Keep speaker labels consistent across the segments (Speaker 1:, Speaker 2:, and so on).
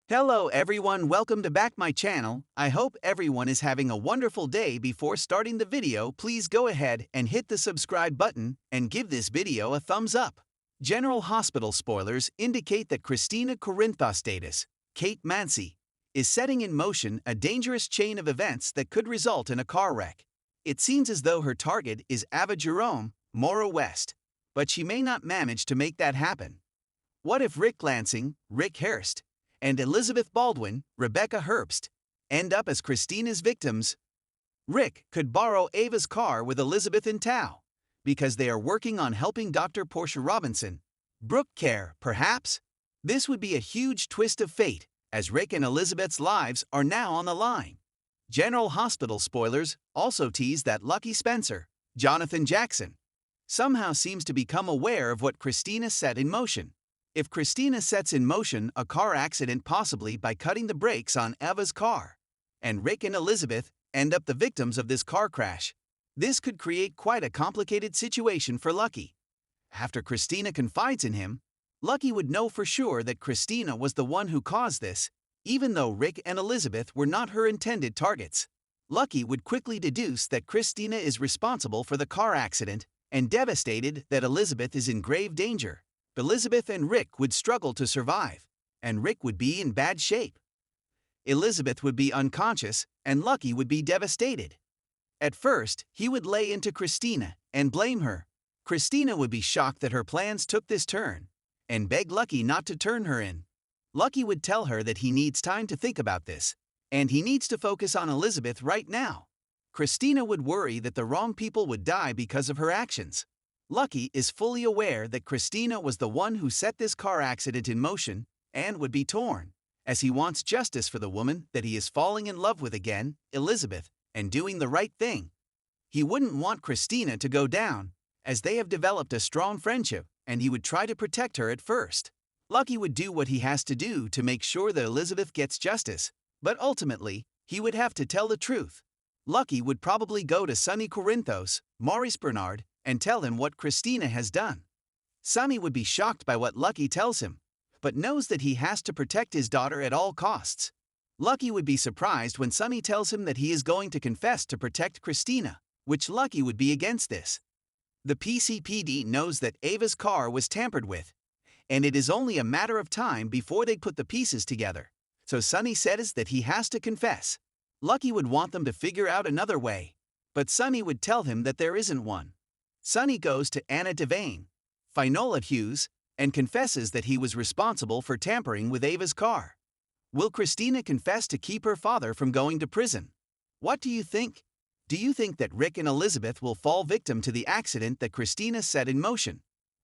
Speaker 1: Hello everyone, welcome to back my channel. I hope everyone is having a wonderful day. Before starting the video, please go ahead and hit the subscribe button and give this video a thumbs up. General Hospital spoilers indicate that Kristina Corinthos, Kate Mancy, is setting in motion a dangerous chain of events that could result in a car wreck. It seems as though her target is Ava Jerome, Mora West, but she may not manage to make that happen. What if Rick Lansing, Rick Hurst, and Elizabeth Baldwin, Rebecca Herbst, end up as Kristina's victims? Rick could borrow Ava's car with Elizabeth in tow, because they are working on helping Dr. Portia Robinson. Brooke care, perhaps? This would be a huge twist of fate, as Rick and Elizabeth's lives are now on the line. General Hospital spoilers also tease that Lucky Spencer, Jonathan Jackson, somehow seems to become aware of what Kristina set in motion. If Kristina sets in motion a car accident possibly by cutting the brakes on Eva's car, and Rick and Elizabeth end up the victims of this car crash, this could create quite a complicated situation for Lucky. After Kristina confides in him, Lucky would know for sure that Kristina was the one who caused this, even though Rick and Elizabeth were not her intended targets. Lucky would quickly deduce that Kristina is responsible for the car accident and devastated that Elizabeth is in grave danger. Elizabeth and Rick would struggle to survive, and Rick would be in bad shape. Elizabeth would be unconscious, and Lucky would be devastated. At first, he would lay into Kristina and blame her. Kristina would be shocked that her plans took this turn, and beg Lucky not to turn her in. Lucky would tell her that he needs time to think about this, and he needs to focus on Elizabeth right now. Kristina would worry that the wrong people would die because of her actions. Lucky is fully aware that Kristina was the one who set this car accident in motion and would be torn, as he wants justice for the woman that he is falling in love with again, Elizabeth, and doing the right thing. He wouldn't want Kristina to go down, as they have developed a strong friendship, and he would try to protect her at first. Lucky would do what he has to do to make sure that Elizabeth gets justice, but ultimately, he would have to tell the truth. Lucky would probably go to Sonny Corinthos, Maurice Bernard, and tell him what Kristina has done. Sonny would be shocked by what Lucky tells him, but knows that he has to protect his daughter at all costs. Lucky would be surprised when Sonny tells him that he is going to confess to protect Kristina, which Lucky would be against this. The PCPD knows that Ava's car was tampered with, and it is only a matter of time before they put the pieces together, so Sonny says that he has to confess. Lucky would want them to figure out another way, but Sonny would tell him that there isn't one. Sonny goes to Anna Devane, Finola Hughes, and confesses that he was responsible for tampering with Ava's car. Will Kristina confess to keep her father from going to prison? What do you think? Do you think that Rick and Elizabeth will fall victim to the accident that Kristina set in motion?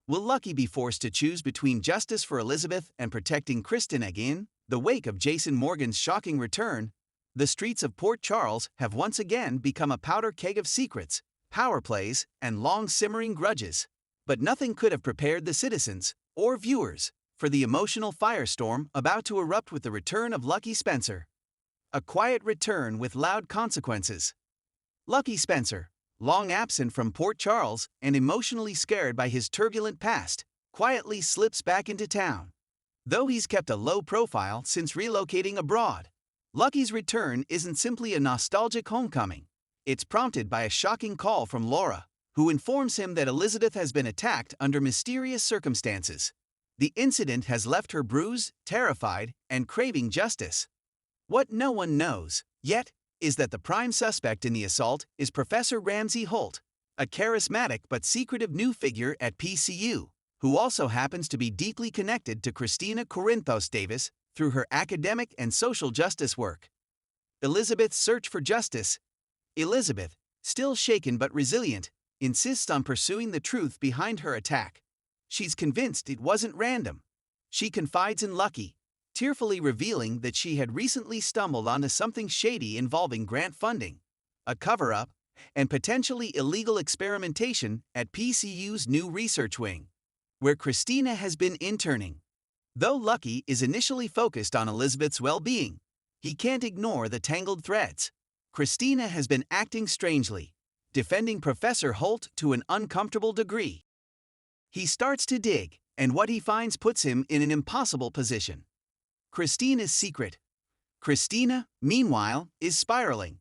Speaker 1: Will Lucky be forced to choose between justice for Elizabeth and protecting Kristina again? The wake of Jason Morgan's shocking return, the streets of Port Charles have once again become a powder keg of secrets, power plays, and long-simmering grudges. But nothing could have prepared the citizens, or viewers, for the emotional firestorm about to erupt with the return of Lucky Spencer. A quiet return with loud consequences. Lucky Spencer, long absent from Port Charles and emotionally scared by his turbulent past, quietly slips back into town. Though he's kept a low profile since relocating abroad, Lucky's return isn't simply a nostalgic homecoming. It's prompted by a shocking call from Laura, who informs him that Elizabeth has been attacked under mysterious circumstances. The incident has left her bruised, terrified, and craving justice. What no one knows, yet, is that the prime suspect in the assault is Professor Ramsey Holt, a charismatic but secretive new figure at PCU, who also happens to be deeply connected to Kristina Corinthos through her academic and social justice work. Elizabeth's search for justice. Elizabeth, still shaken but resilient, insists on pursuing the truth behind her attack. She's convinced it wasn't random. She confides in Lucky, tearfully revealing that she had recently stumbled onto something shady involving grant funding, a cover-up, and potentially illegal experimentation at PCU's new research wing, where Kristina has been interning. Though Lucky is initially focused on Elizabeth's well-being, he can't ignore the tangled threads. Kristina has been acting strangely, defending Professor Holt to an uncomfortable degree. He starts to dig, and what he finds puts him in an impossible position. Kristina's secret. Kristina, meanwhile, is spiraling.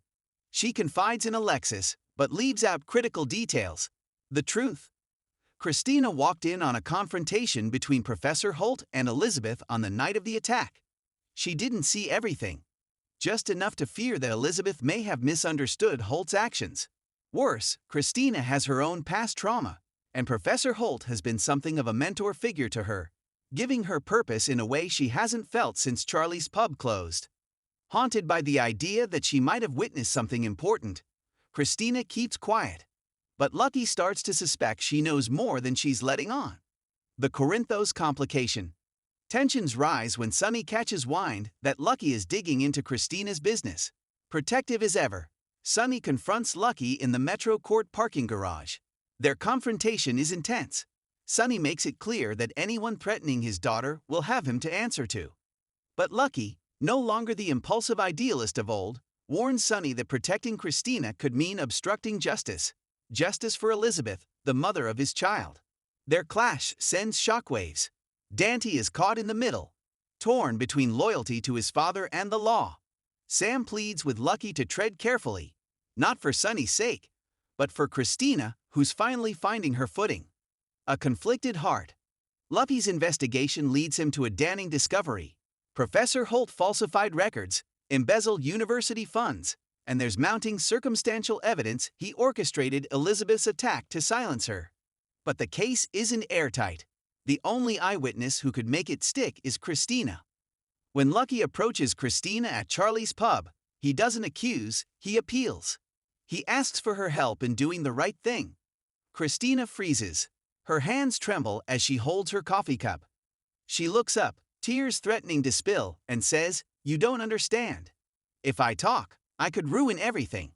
Speaker 1: She confides in Alexis, but leaves out critical details. The truth. Kristina walked in on a confrontation between Professor Holt and Elizabeth on the night of the attack. She didn't see everything, just enough to fear that Elizabeth may have misunderstood Holt's actions. Worse, Kristina has her own past trauma, and Professor Holt has been something of a mentor figure to her, giving her purpose in a way she hasn't felt since Charlie's pub closed. Haunted by the idea that she might have witnessed something important, Kristina keeps quiet. But Lucky starts to suspect she knows more than she's letting on. The Corinthos complication. Tensions rise when Sonny catches wind that Lucky is digging into Kristina's business. Protective as ever, Sonny confronts Lucky in the Metro Court parking garage. Their confrontation is intense. Sonny makes it clear that anyone threatening his daughter will have him to answer to. But Lucky, no longer the impulsive idealist of old, warns Sonny that protecting Kristina could mean obstructing justice. Justice for Elizabeth, the mother of his child. Their clash sends shockwaves. Dante is caught in the middle, torn between loyalty to his father and the law. Sam pleads with Lucky to tread carefully, not for Sonny's sake, but for Kristina, who's finally finding her footing. A conflicted heart. Lucky's investigation leads him to a damning discovery. Professor Holt falsified records, embezzled university funds, and there's mounting circumstantial evidence he orchestrated Elizabeth's attack to silence her. But the case isn't airtight. The only eyewitness who could make it stick is Kristina. When Lucky approaches Kristina at Charlie's pub, he doesn't accuse, he appeals. He asks for her help in doing the right thing. Kristina freezes. Her hands tremble as she holds her coffee cup. She looks up, tears threatening to spill, and says, "You don't understand. If I talk, I could ruin everything."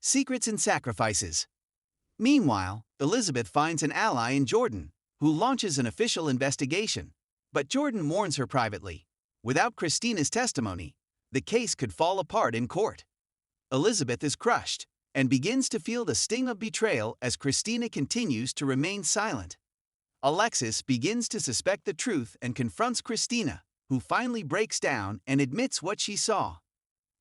Speaker 1: Secrets and sacrifices. Meanwhile, Elizabeth finds an ally in Jordan, who launches an official investigation. But Jordan warns her privately. Without Kristina's testimony, the case could fall apart in court. Elizabeth is crushed and begins to feel the sting of betrayal as Kristina continues to remain silent. Alexis begins to suspect the truth and confronts Kristina, who finally breaks down and admits what she saw.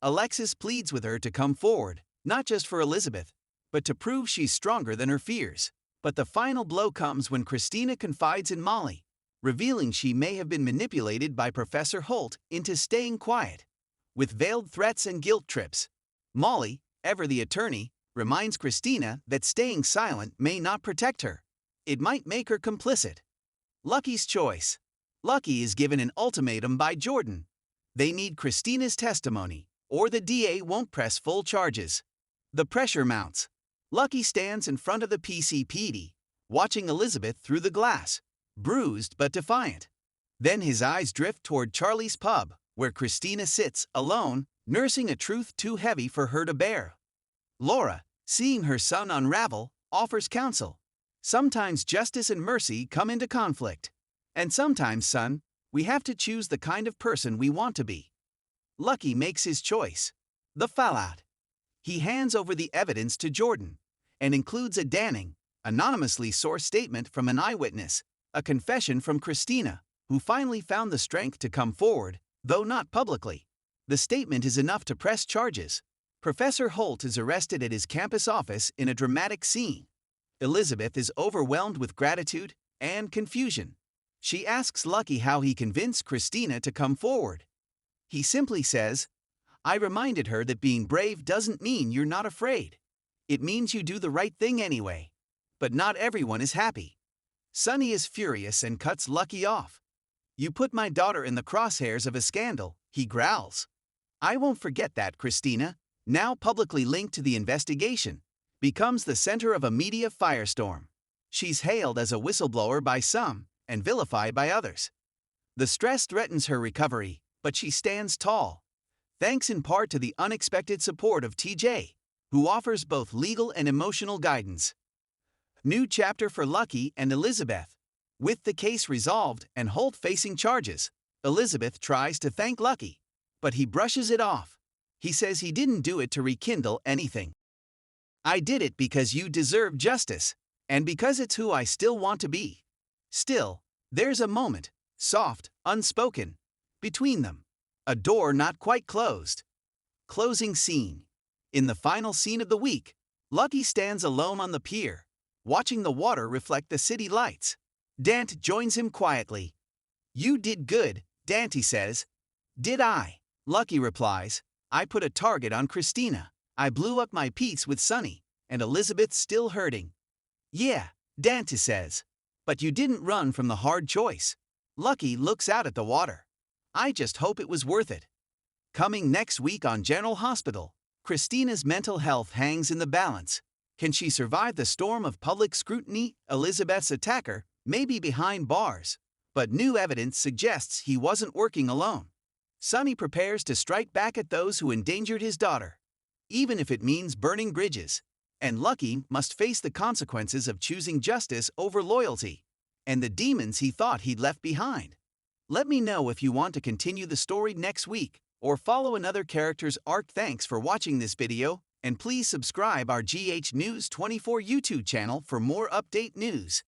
Speaker 1: Alexis pleads with her to come forward, not just for Elizabeth, but to prove she's stronger than her fears. But the final blow comes when Kristina confides in Molly, revealing she may have been manipulated by Professor Holt into staying quiet. With veiled threats and guilt trips, Molly, ever the attorney, reminds Kristina that staying silent may not protect her. It might make her complicit. Lucky's choice. Lucky is given an ultimatum by Jordan. They need Kristina's testimony, or the DA won't press full charges. The pressure mounts. Lucky stands in front of the PCPD, watching Elizabeth through the glass, bruised but defiant. Then his eyes drift toward Charlie's pub, where Kristina sits, alone, nursing a truth too heavy for her to bear. Laura, seeing her son unravel, offers counsel. Sometimes justice and mercy come into conflict. And sometimes, son, we have to choose the kind of person we want to be. Lucky makes his choice. The fallout. He hands over the evidence to Jordan, and includes a damning, anonymously sourced statement from an eyewitness, a confession from Kristina, who finally found the strength to come forward, though not publicly. The statement is enough to press charges. Professor Holt is arrested at his campus office in a dramatic scene. Elizabeth is overwhelmed with gratitude and confusion. She asks Lucky how he convinced Kristina to come forward. He simply says, "I reminded her that being brave doesn't mean you're not afraid. It means you do the right thing anyway." But not everyone is happy. Sonny is furious and cuts Lucky off. "You put my daughter in the crosshairs of a scandal," he growls. "I won't forget that." Kristina, now publicly linked to the investigation, becomes the center of a media firestorm. She's hailed as a whistleblower by some and vilified by others. The stress threatens her recovery, but she stands tall, thanks in part to the unexpected support of TJ, who offers both legal and emotional guidance. New chapter for Lucky and Elizabeth. With the case resolved and Holt facing charges, Elizabeth tries to thank Lucky, but he brushes it off. He says he didn't do it to rekindle anything. "I did it because you deserve justice, and because it's who I still want to be." Still, there's a moment, soft, unspoken, Between them, a door not quite closed. Closing scene. In the final scene of the week, Lucky stands alone on the pier, watching the water reflect the city lights. Dant joins him quietly. "You did good," Dante says. "Did I?" Lucky replies, "I put a target on Kristina. I blew up my piece with Sonny, and Elizabeth's still hurting." "Yeah," Dante says. "But you didn't run from the hard choice." Lucky looks out at the water. "I just hope it was worth it." Coming next week on General Hospital, Kristina's mental health hangs in the balance. Can she survive the storm of public scrutiny? Elizabeth's attacker may be behind bars, but new evidence suggests he wasn't working alone. Sonny prepares to strike back at those who endangered his daughter, even if it means burning bridges. And Lucky must face the consequences of choosing justice over loyalty, and the demons he thought he'd left behind. Let me know if you want to continue the story next week, or follow another character's arc. Thanks for watching this video, and please subscribe our GH News 24 YouTube channel for more update news.